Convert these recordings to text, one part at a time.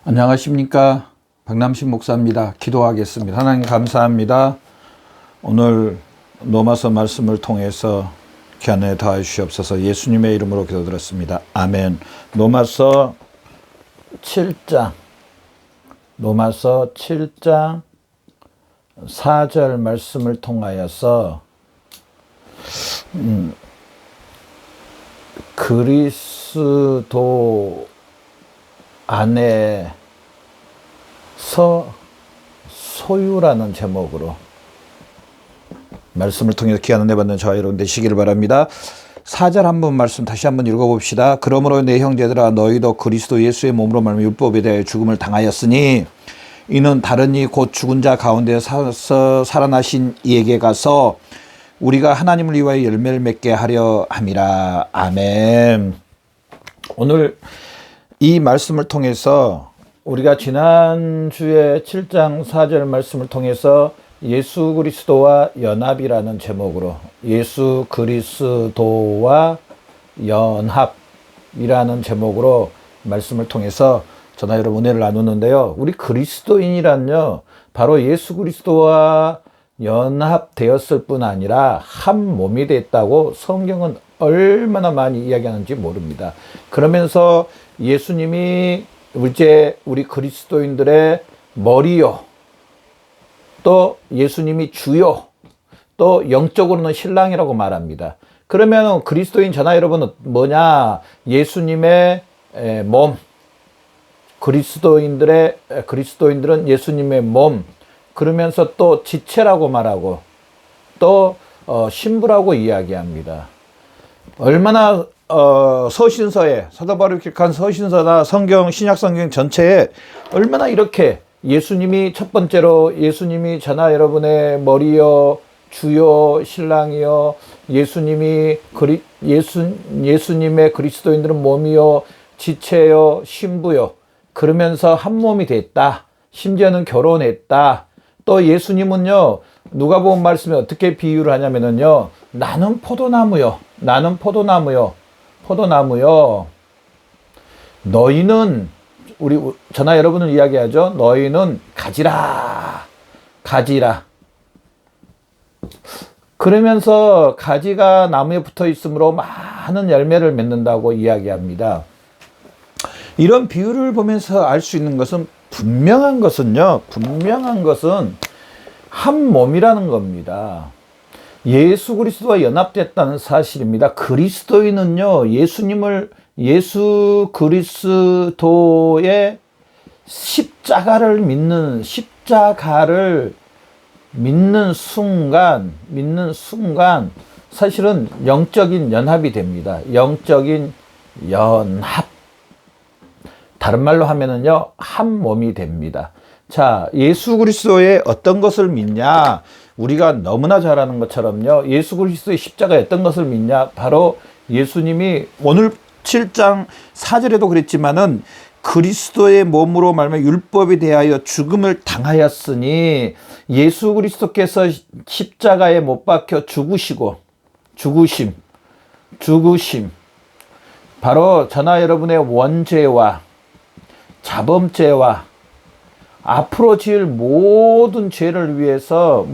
안녕하십니까. 박남식 목사입니다. 기도하겠습니다. 하나님 감사합니다. 오늘 로마서 말씀을 통해서 귀한 더하여 주시옵소서. 예수님의 이름으로 기도드렸습니다. 아멘. 로마서 7장 4절 말씀을 통하여서 그리스도 안에서 소유라는 제목으로 말씀을 통해서 귀한 은혜 받는 저와 여러분 되시기를 바랍니다. 4절 한번 말씀 다시 한번 읽어봅시다. 그러므로 내 형제들아 너희도 그리스도 예수의 몸으로 말미암아 율법에 대하여 죽음을 당하였으니 이는 다른 이 곧 죽은 자 가운데서 살아나신 이에게 가서 우리가 하나님을 위하여 열매를 맺게 하려 함이라. 아멘. 오늘 이 말씀을 통해서 우리가 지난주에 7장 4절 말씀을 통해서 예수 그리스도와 연합이라는 제목으로 예수 그리스도와 연합이라는 제목으로 말씀을 통해서 저나 여러분 은혜를 나누는데요. 우리 그리스도인이란요, 바로 예수 그리스도와 연합되었을 뿐 아니라 한 몸이 됐다고 성경은 얼마나 많이 이야기하는지 모릅니다. 그러면서 예수님이 이제 우리 그리스도인들의 머리요, 또 예수님이 주요, 또 영적으로는 신랑이라고 말합니다. 그러면 그리스도인 저나 여러분은 뭐냐? 예수님의 몸, 그리스도인들은 예수님의 몸, 그러면서 또 지체라고 말하고 또 신부라고 이야기합니다. 얼마나 서신서에 사도 바울이 기록한 서신서나 성경 신약 성경 전체에 얼마나 이렇게 예수님이 첫 번째로 예수님이 저나 여러분의 머리요 주요 신랑이요, 예수님이 예수님의 그리스도인들은 몸이요 지체요 신부요, 그러면서 한 몸이 됐다. 심지어는 결혼했다. 또 예수님은요, 누가복음 말씀에 어떻게 비유를 하냐면은요, 나는 포도나무요. 너희는, 우리 저나 여러분을 이야기하죠. 너희는 가지라. 그러면서 가지가 나무에 붙어 있으므로 많은 열매를 맺는다고 이야기합니다. 이런 비유를 보면서 알 수 있는 것은 분명한 것은 한 몸이라는 겁니다. 예수 그리스도와 연합됐다는 사실입니다. 그리스도인은요, 예수 그리스도의 십자가를 믿는 순간 사실은 영적인 연합이 됩니다. 영적인 연합. 다른 말로 하면은요, 한 몸이 됩니다. 자, 예수 그리스도의 어떤 것을 믿냐? 우리가 너무나 잘 아는 것처럼요, 예수 그리스도의 십자가에 어떤 것을 믿냐? 바로 예수님이 오늘 7장 4절에도 그랬지만은 그리스도의 몸으로 말하면 율법에 대하여 죽음을 당하였으니 예수 그리스도께서 십자가에 못 박혀 죽으심. 바로 저나 여러분의 원죄와 자범죄와 앞으로 지을 모든 죄를 위해서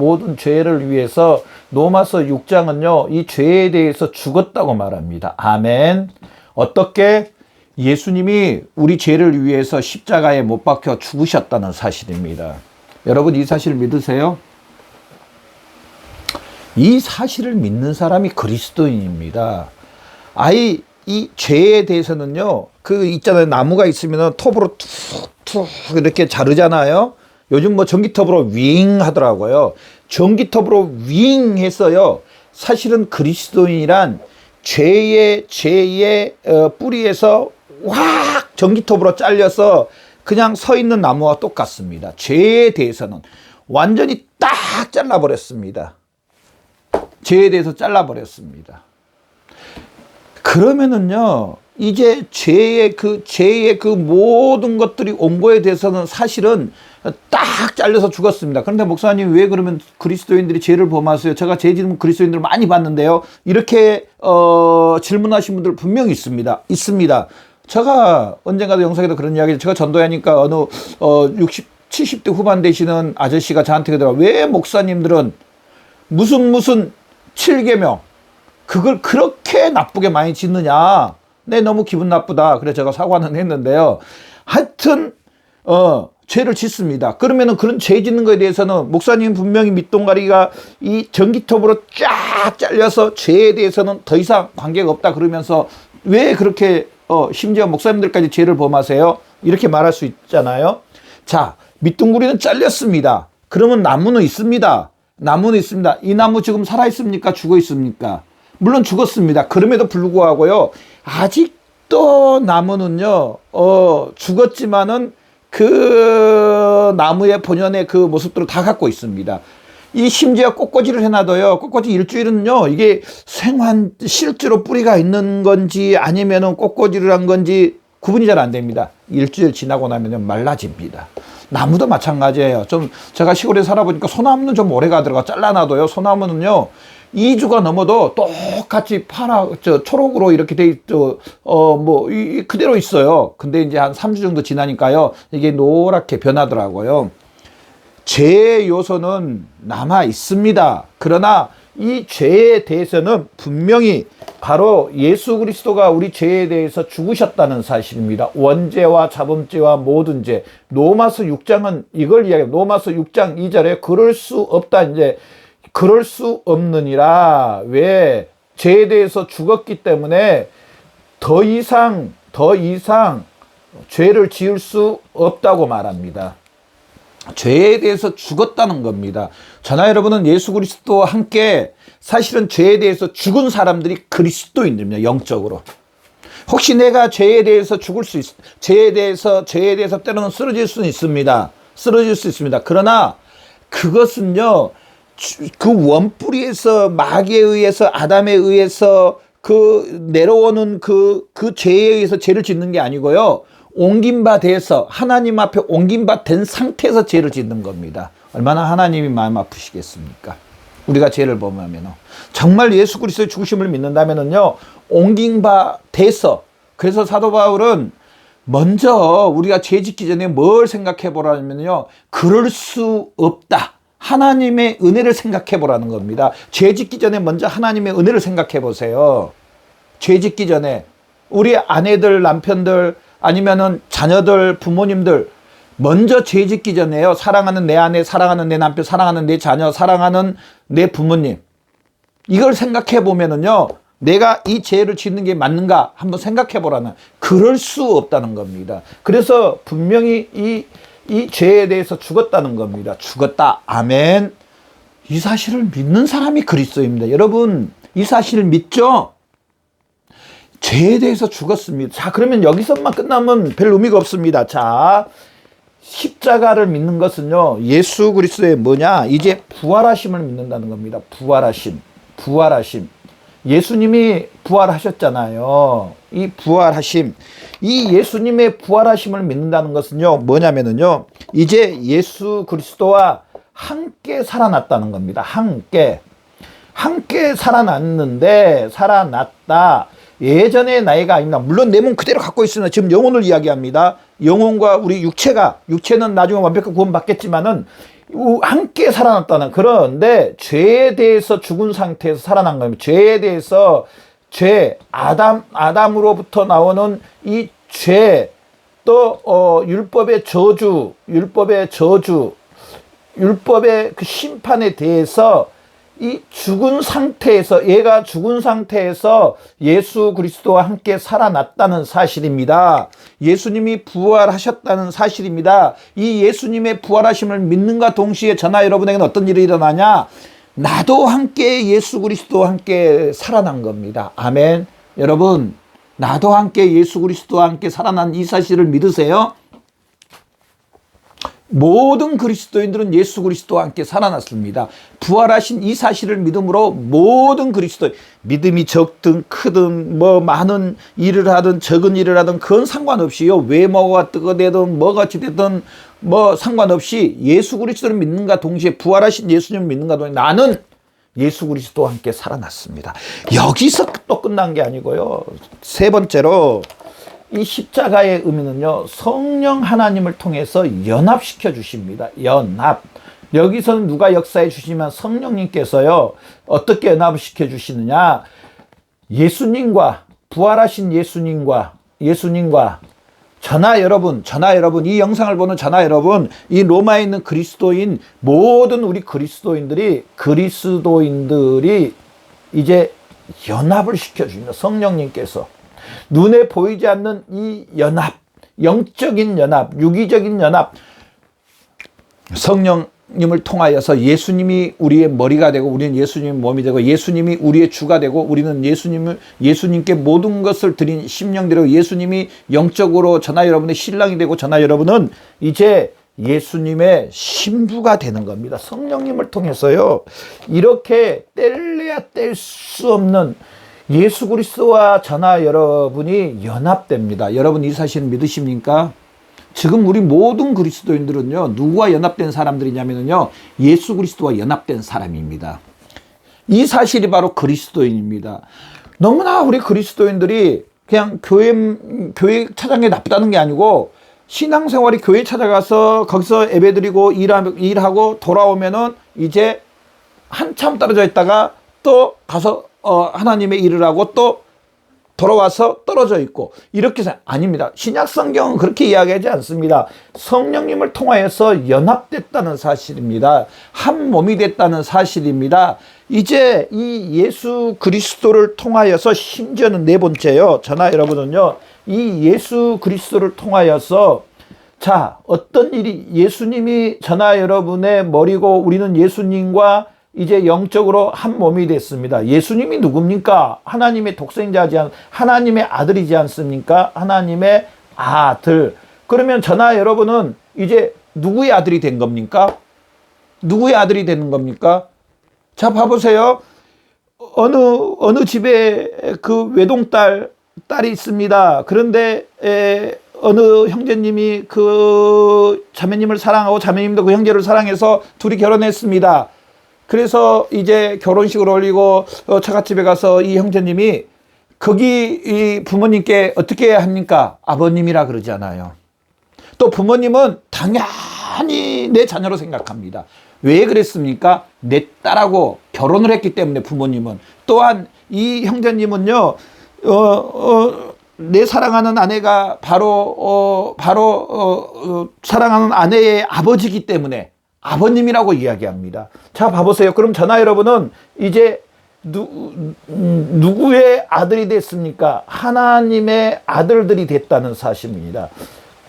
로마서 6장은요, 이 죄에 대해서 죽었다고 말합니다. 아멘. 어떻게? 예수님이 우리 죄를 위해서 십자가에 못 박혀 죽으셨다는 사실입니다. 여러분, 이 사실을 믿으세요? 이 사실을 믿는 사람이 그리스도인입니다. 이 죄에 대해서는요, 있잖아요. 나무가 있으면 톱으로 툭툭 이렇게 자르잖아요. 요즘 전기톱으로 윙 하더라고요. 전기톱으로 윙 했어요. 사실은 그리스도인이란 죄의 뿌리에서 확 전기톱으로 잘려서 그냥 서 있는 나무와 똑같습니다. 죄에 대해서는 완전히 딱 잘라버렸습니다. 죄에 대해서 잘라버렸습니다. 그러면은요, 이제 죄의 그 모든 것들이 온 거에 대해서는 사실은 딱 잘려서 죽었습니다. 그런데 목사님, 왜 그러면 그리스도인들이 죄를 범하세요? 제가 죄 짓는 그리스도인들을 많이 봤는데요. 이렇게 질문하신 분들 분명히 있습니다. 제가 언젠가도 영상에도 그런 이야기를, 제가 전도하니까 어느 60, 70대 후반 되시는 아저씨가 저한테 그러더라고요. 왜 목사님들은 무슨 7계명 그걸 그렇게 나쁘게 많이 짓느냐. 네, 너무 기분 나쁘다. 그래서 제가 사과는 했는데요. 하여튼 죄를 짓습니다. 그러면은 그런 죄 짓는 거에 대해서는 목사님 분명히 밑동가리가 이 전기톱으로 쫙 잘려서 죄에 대해서는 더 이상 관계가 없다 그러면서 왜 그렇게 심지어 목사님들까지 죄를 범하세요? 이렇게 말할 수 있잖아요. 자, 밑둥구리는 잘렸습니다. 그러면 나무는 있습니다. 나무는 있습니다. 이 나무 지금 살아 있습니까? 죽어 있습니까? 물론 죽었습니다. 그럼에도 불구하고요, 아직도 나무는요, 죽었지만은 그 나무의 본연의 그 모습들을 다 갖고 있습니다. 이 심지어 꽃꽂이를 해놔도요, 꽃꽂이 일주일은요, 이게 생환 실제로 뿌리가 있는 건지 아니면은 꽃꽂이를 한 건지 구분이 잘 안 됩니다. 일주일 지나고 나면 말라집니다. 나무도 마찬가지예요. 좀 제가 시골에 살아보니까 소나무는 좀 오래 가더라고요. 잘라놔도요, 소나무는요 2주가 넘어도 똑같이 초록으로 이렇게 돼 있죠. 그대로 있어요. 근데 이제 한 3주 정도 지나니까요, 이게 노랗게 변하더라고요. 죄의 요소는 남아 있습니다. 그러나 이 죄에 대해서는 분명히 바로 예수 그리스도가 우리 죄에 대해서 죽으셨다는 사실입니다. 원죄와 자범죄와 모든 죄. 로마서 6장은 이걸 이야기해요. 로마서 6장 2절에 그럴 수 없다. 이제 그럴 수 없느니라. 왜? 죄에 대해서 죽었기 때문에 더 이상 죄를 지을 수 없다고 말합니다. 죄에 대해서 죽었다는 겁니다. 저나 여러분은 예수 그리스도와 함께 사실은 죄에 대해서 죽은 사람들이 그리스도인들입니다. 영적으로. 혹시 내가 죄에 대해서 죄에 대해서 때로는 쓰러질 수는 있습니다. 쓰러질 수 있습니다. 그러나 그것은요, 그 원뿌리에서 마귀에 의해서, 아담에 의해서 내려오는 그 죄에 의해서 죄를 짓는 게 아니고요, 옮긴 바 돼서 하나님 앞에 옮긴 바 된 상태에서 죄를 짓는 겁니다. 얼마나 하나님이 마음 아프시겠습니까? 우리가 죄를 범하면 정말 예수 그리스도의 죽으심을 믿는다면은요, 옮긴 바 돼서. 그래서 사도 바울은 먼저 우리가 죄 짓기 전에 뭘 생각해 보라면요, 그럴 수 없다. 하나님의 은혜를 생각해 보라는 겁니다. 죄 짓기 전에 먼저 하나님의 은혜를 생각해 보세요. 죄 짓기 전에 우리 아내들, 남편들, 아니면은 자녀들, 부모님들, 먼저 죄 짓기 전에요, 사랑하는 내 아내, 사랑하는 내 남편, 사랑하는 내 자녀, 사랑하는 내 부모님, 이걸 생각해 보면은요, 내가 이 죄를 짓는 게 맞는가 한번 생각해 보라는, 그럴 수 없다는 겁니다. 그래서 분명히 이 죄에 대해서 죽었다는 겁니다. 죽었다. 아멘. 이 사실을 믿는 사람이 그리스도입니다. 여러분, 이 사실을 믿죠? 죄에 대해서 죽었습니다. 자, 그러면 여기서만 끝나면 별 의미가 없습니다. 자, 십자가를 믿는 것은요, 예수 그리스도의 뭐냐? 이제 부활하심을 믿는다는 겁니다. 부활하심. 예수님이 부활하셨잖아요. 이 부활하심. 이 예수님의 부활하심을 믿는다는 것은요, 뭐냐면은요, 이제 예수 그리스도와 함께 살아났다는 겁니다. 함께 살아났다. 예전의 나이가 아닙니다. 물론 내 몸 그대로 갖고 있으나 지금 영혼을 이야기합니다. 영혼과 우리 육체는 나중에 완벽하게 구원받겠지만은 함께 살아났다는. 그런데 죄에 대해서 죽은 상태에서 살아난 겁니다. 죄에 대해서 아담으로부터 나오는 이 죄, 또 율법의 그 심판에 대해서 이 죽은 상태에서, 얘가 죽은 상태에서 예수 그리스도와 함께 살아났다는 사실입니다. 예수님이 부활하셨다는 사실입니다. 이 예수님의 부활하심을 믿는가 동시에 저나 여러분에게는 어떤 일이 일어나냐? 나도 함께 예수 그리스도와 함께 살아난 겁니다. 아멘. 여러분, 나도 함께 예수 그리스도와 함께 살아난 이 사실을 믿으세요? 모든 그리스도인들은 예수 그리스도와 함께 살아났습니다. 부활하신 이 사실을 믿음으로 모든 그리스도인, 믿음이 적든 크든 많은 일을 하든 적은 일을 하든 그건 상관없이요, 외모가 뜨거되든 뭐같이 되든 상관없이 예수 그리스도를 믿는가 동시에 부활하신 예수님을 믿는가 동시에 나는 예수 그리스도와 함께 살아났습니다. 여기서 또 끝난 게 아니고요, 세 번째로 이 십자가의 의미는요, 성령 하나님을 통해서 연합시켜 주십니다. 연합. 여기서는 누가 역사해 주시면 성령님께서요, 어떻게 연합을 시켜 주시느냐? 예수님과, 부활하신 예수님과 전하 여러분, 이 영상을 보는 전하 여러분, 이 로마에 있는 그리스도인, 모든 우리 그리스도인들이 이제 연합을 시켜줍니다. 성령님께서. 눈에 보이지 않는 이 연합, 영적인 연합, 유기적인 연합, 성령님을 통하여서 예수님이 우리의 머리가 되고, 우리는 예수님의 몸이 되고, 예수님이 우리의 주가 되고, 우리는 예수님께 모든 것을 드린 심령대로 예수님이 영적으로 전하 여러분의 신랑이 되고, 전하 여러분은 이제 예수님의 신부가 되는 겁니다. 성령님을 통해서요, 이렇게 뗄래야 뗄 수 없는 예수 그리스도와 전하 여러분이 연합됩니다. 여러분 이 사실 믿으십니까? 지금 우리 모든 그리스도인들은요, 누구와 연합된 사람들이냐면요, 예수 그리스도와 연합된 사람입니다. 이 사실이 바로 그리스도인입니다. 너무나 우리 그리스도인들이 그냥 교회 찾아간 게 나쁘다는 게 아니고, 신앙생활이 교회 찾아가서 거기서 예배드리고 일하고 돌아오면은 이제 한참 떨어져 있다가 또 가서 하나님의 일을 하고 또 돌아와서 떨어져 있고, 이렇게 아닙니다. 신약 성경은 그렇게 이야기하지 않습니다. 성령님을 통하여서 연합됐다는 사실입니다. 한 몸이 됐다는 사실입니다. 이제 이 예수 그리스도를 통하여서, 심지어는 네 번째요, 전하 여러분은요, 이 예수 그리스도를 통하여서, 자, 어떤 일이, 예수님이 전하 여러분의 머리고 우리는 예수님과 이제 영적으로 한 몸이 됐습니다. 예수님이 누굽니까? 하나님의 독생자지 하나님의 아들이지 않습니까? 하나님의 아들. 그러면 전하 여러분은 이제 누구의 아들이 된 겁니까? 누구의 아들이 되는 겁니까? 자, 봐보세요. 어느 집에 그 딸이 있습니다. 그런데 어느 형제님이 그 자매님을 사랑하고 자매님도 그 형제를 사랑해서 둘이 결혼했습니다. 그래서 이제 결혼식을 올리고 처갓집에 가서 이 형제님이 거기 이 부모님께 어떻게 합니까? 아버님이라 그러잖아요. 또 부모님은 당연히 내 자녀로 생각합니다. 왜 그랬습니까? 내 딸하고 결혼을 했기 때문에. 부모님은 또한 이 형제님은요, 내 사랑하는 아내가 바로 사랑하는 아내의 아버지이기 때문에 아버님이라고 이야기합니다. 자, 봐보세요. 그럼 전하 여러분은 이제 누구의 아들이 됐습니까? 하나님의 아들들이 됐다는 사실입니다.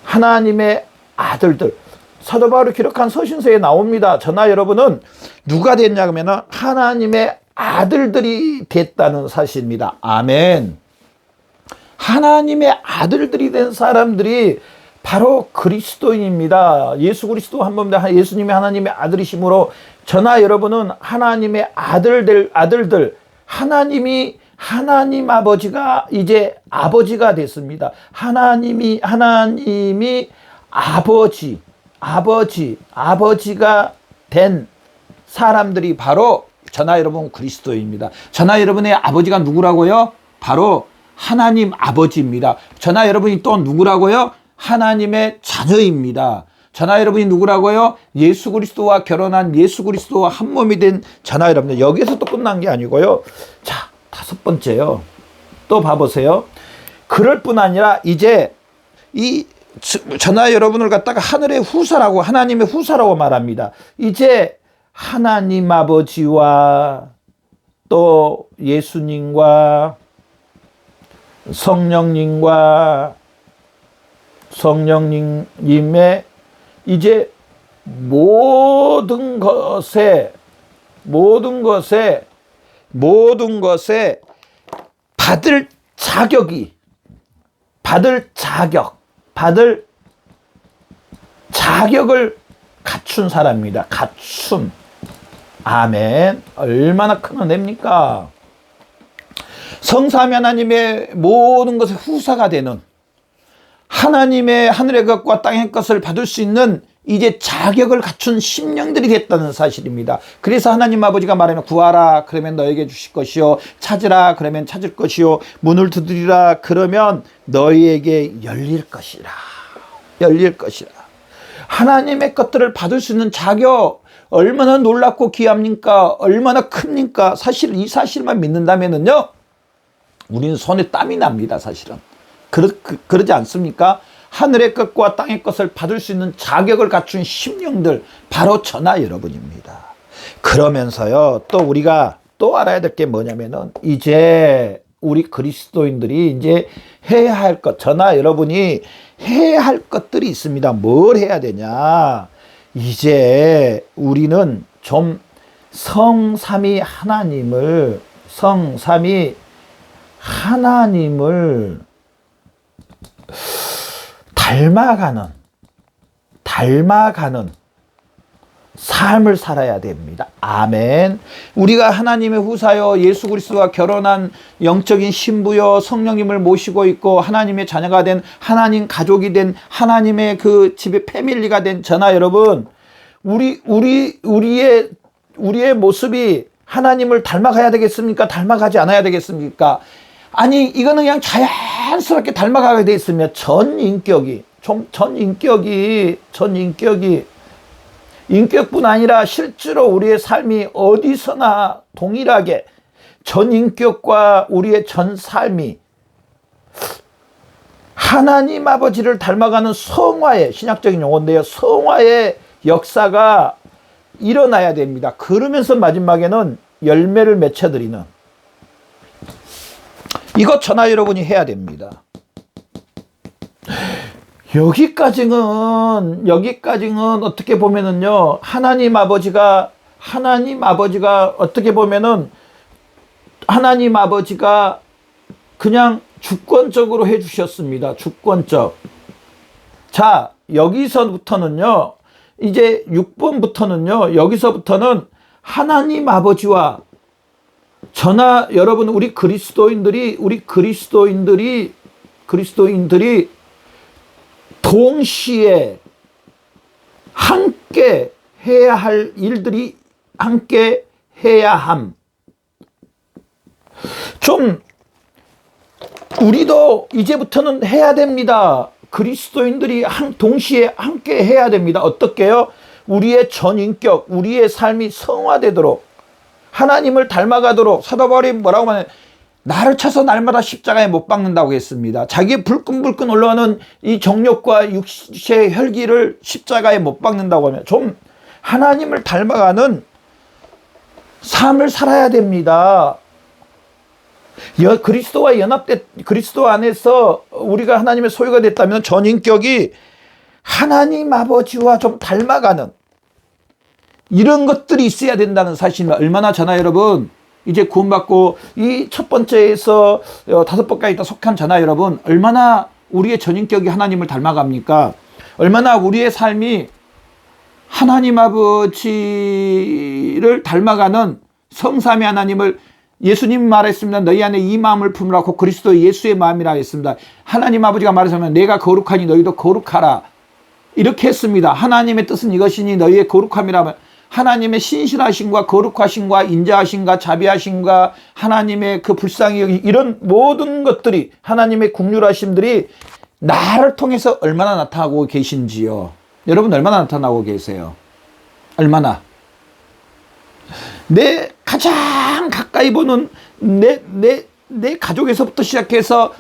하나님의 아들들. 사도 바울이 기록한 서신서에 나옵니다. 전하 여러분은 누가 됐냐면 하나님의 아들들이 됐다는 사실입니다. 아멘. 하나님의 아들들이 된 사람들이 바로 그리스도인입니다. 예수 그리스도 한 몸, 예수님이 하나님의 아들이심으로 전하 여러분은 하나님의 아들들, 하나님 아버지가 이제 아버지가 됐습니다. 하나님이 아버지가 된 사람들이 바로 전하 여러분 그리스도입니다. 전하 여러분의 아버지가 누구라고요? 바로 하나님 아버지입니다. 전하 여러분이 또 누구라고요? 하나님의 자녀입니다. 전하 여러분이 누구라고요? 예수 그리스도와 결혼한, 예수 그리스도와 한 몸이 된 전하 여러분. 여기에서 또 끝난 게 아니고요. 자, 다섯 번째요. 또 봐보세요. 그럴 뿐 아니라 이제 이 전하 여러분을 갖다가 하늘의 후사라고, 하나님의 후사라고 말합니다. 이제 하나님 아버지와 또 예수님과 성령님의 이제 모든 것에 받을 자격을 갖춘 사람입니다. 갖춤. 아멘. 얼마나 큰 은혜입니까? 성삼위 하나님의 모든 것의 후사가 되는, 하나님의 하늘의 것과 땅의 것을 받을 수 있는 이제 자격을 갖춘 심령들이 됐다는 사실입니다. 그래서 하나님 아버지가 말하면 구하라 그러면 너에게 주실 것이요, 찾으라 그러면 찾을 것이요, 문을 두드리라 그러면 너희에게 열릴 것이라. 열릴 것이라. 하나님의 것들을 받을 수 있는 자격 얼마나 놀랍고 귀합니까? 얼마나 큽니까? 사실 이 사실만 믿는다면은요, 우리는 손에 땀이 납니다. 사실은 그러지 않습니까? 하늘의 것과 땅의 것을 받을 수 있는 자격을 갖춘 심령들, 바로 저나 여러분입니다. 그러면서요, 또 우리가 또 알아야 될 게 뭐냐면은, 이제 우리 그리스도인들이 이제 해야 할 것, 저나 여러분이 해야 할 것들이 있습니다. 뭘 해야 되냐? 이제 우리는 좀 성삼위 하나님을 닮아가는 삶을 살아야 됩니다. 아멘. 우리가 하나님의 후사여 예수 그리스도와 결혼한 영적인 신부여 성령님을 모시고 있고 하나님의 자녀가 된, 하나님 가족이 된, 하나님의 그 집의 패밀리가 된 저나 여러분, 우리의 모습이 하나님을 닮아가야 되겠습니까? 닮아가지 않아야 되겠습니까? 아니, 이거는 그냥 자연스럽게 닮아가게 돼 있으면 전 인격뿐 아니라 실제로 우리의 삶이 어디서나 동일하게 전 인격과 우리의 전 삶이 하나님 아버지를 닮아가는 성화의, 신약적인 용어인데요, 성화의 역사가 일어나야 됩니다. 그러면서 마지막에는 열매를 맺혀드리는, 이것 저나 여러분이 해야 됩니다. 여기까지는 어떻게 보면은요, 하나님 아버지가 어떻게 보면은 하나님 아버지가 그냥 주권적으로 해주셨습니다. 주권적. 자, 여기서부터는요, 이제 6번부터는요, 여기서부터는 하나님 아버지와 저나 여러분, 우리 그리스도인들이 동시에 함께 해야 할 일들이 함께 해야 함. 좀 우리도 이제부터는 해야 됩니다. 그리스도인들이 동시에 함께 해야 됩니다. 어떻게요? 우리의 전인격, 우리의 삶이 성화되도록, 하나님을 닮아가도록. 사도 바울이 뭐라고 말하냐? 나를 쳐서 날마다 십자가에 못 박는다고 했습니다. 자기의 불끈불끈 올라오는 이 정욕과 육체의 혈기를 십자가에 못 박는다고 하면 좀 하나님을 닮아가는 삶을 살아야 됩니다. 그리스도와 그리스도 안에서 우리가 하나님의 소유가 됐다면 전인격이 하나님 아버지와 좀 닮아가는 이런 것들이 있어야 된다는 사실입니다. 얼마나 저나 여러분, 이제 구원받고 이 첫 번째에서 5번까지 다 속한 저나 여러분, 얼마나 우리의 전인격이 하나님을 닮아갑니까? 얼마나 우리의 삶이 하나님 아버지를 닮아가는 성삼위 하나님을, 예수님 말했습니다. 너희 안에 이 마음을 품으라고, 그리스도 예수의 마음이라 했습니다. 하나님 아버지가 말하자면 내가 거룩하니 너희도 거룩하라, 이렇게 했습니다. 하나님의 뜻은 이것이니 너희의 거룩함이라. 하나님의 신실하심과 거룩하심과 인자하심과 자비하심과 하나님의 그 불쌍히 여기, 이런 모든 것들이, 하나님의 긍휼하심들이 나를 통해서 얼마나 나타나고 계신지요. 여러분, 얼마나 나타나고 계세요? 얼마나? 내 가장 가까이 보는 내 가족에서부터 시작해서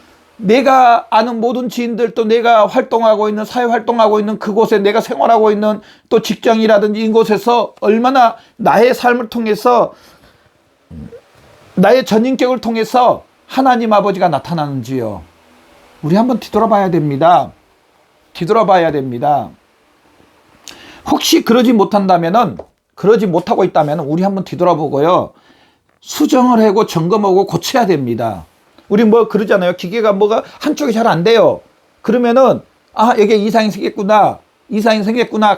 내가 아는 모든 지인들, 또 내가 활동하고 있는, 사회 활동하고 있는 그곳에, 내가 생활하고 있는 또 직장이라든지 이곳에서 얼마나 나의 삶을 통해서, 나의 전인격을 통해서 하나님 아버지가 나타나는지요. 우리 한번 뒤돌아봐야 됩니다. 혹시 그러지 못하고 있다면 우리 한번 뒤돌아보고요, 수정을 하고 점검하고 고쳐야 됩니다. 우리 뭐 그러잖아요. 기계가 뭐가 한쪽이 잘 안 돼요. 그러면은 여기에 이상이 생겼구나.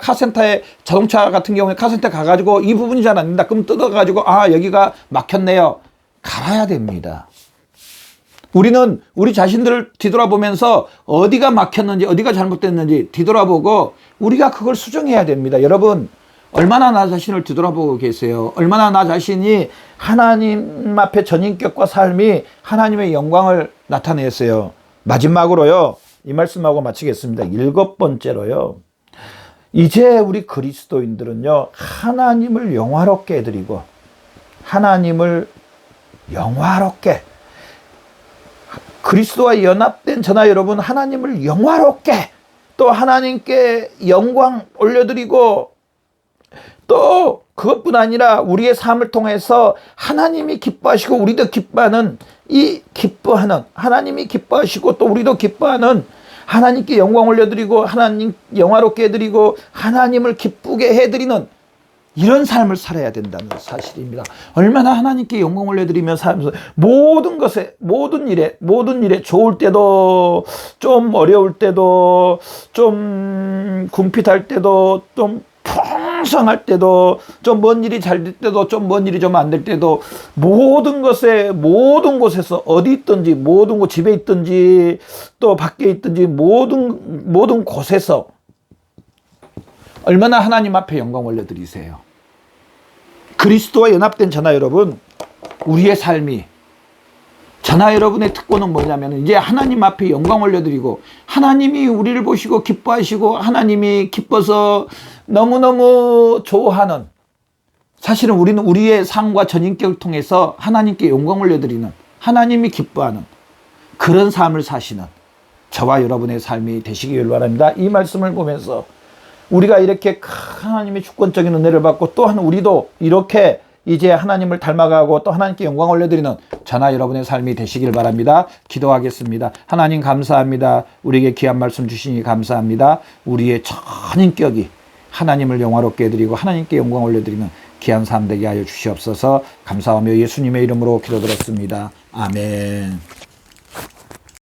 카센터에, 자동차 같은 경우에 카센터 가가지고 이 부분이 잘 안 된다. 그럼 뜯어가지고 여기가 막혔네요. 갈아야 됩니다. 우리는 우리 자신들을 뒤돌아보면서 어디가 막혔는지, 어디가 잘못됐는지 뒤돌아보고 우리가 그걸 수정해야 됩니다. 여러분, 얼마나 나 자신을 뒤돌아보고 계세요? 얼마나 나 자신이 하나님 앞에 전인격과 삶이 하나님의 영광을 나타냈어요? 마지막으로요, 이 말씀하고 마치겠습니다. 7번째로요, 이제 우리 그리스도인들은요, 하나님을 영화롭게 해드리고, 하나님을 영화롭게, 그리스도와 연합된 저나 여러분, 하나님을 영화롭게, 또 하나님께 영광 올려드리고, 또 그것뿐 아니라 우리의 삶을 통해서 하나님이 기뻐하시고 우리도 기뻐하는, 이 기뻐하는, 하나님이 기뻐하시고 또 우리도 기뻐하는, 하나님께 영광 올려드리고 하나님 영화롭게 해드리고 하나님을 기쁘게 해드리는 이런 삶을 살아야 된다는 사실입니다. 얼마나 하나님께 영광 올려드리며 살면서 모든 것에, 모든 일에 좋을 때도, 좀 어려울 때도, 좀 궁핍할 때도, 좀 풍성할 때도, 좀 먼 일이 잘 될 때도, 좀 먼 일이 좀 안 될 때도, 모든 곳에서 어디 있든지, 모든 곳, 집에 있든지 또 밖에 있든지 모든 곳에서 얼마나 하나님 앞에 영광 올려드리세요. 그리스도와 연합된 저나 여러분, 우리의 삶이, 저나 여러분의 특권은 뭐냐면 이제 하나님 앞에 영광 올려드리고 하나님이 우리를 보시고 기뻐하시고 하나님이 기뻐서 너무너무 좋아하는, 사실은 우리는 우리의 삶과 전인격을 통해서 하나님께 영광 올려드리는, 하나님이 기뻐하는 그런 삶을 사시는 저와 여러분의 삶이 되시길 바랍니다. 이 말씀을 보면서 우리가 이렇게 하나님의 주권적인 은혜를 받고 또한 우리도 이렇게 이제 하나님을 닮아가고 또 하나님께 영광 올려드리는 저나 여러분의 삶이 되시길 바랍니다. 기도하겠습니다. 하나님 감사합니다. 우리에게 귀한 말씀 주시니 감사합니다. 우리의 전인격이 하나님을 영화롭게 해드리고 하나님께 영광 올려드리는 귀한 삶 되게 하여 주시옵소서. 감사하며 예수님의 이름으로 기도드렸습니다. 아멘.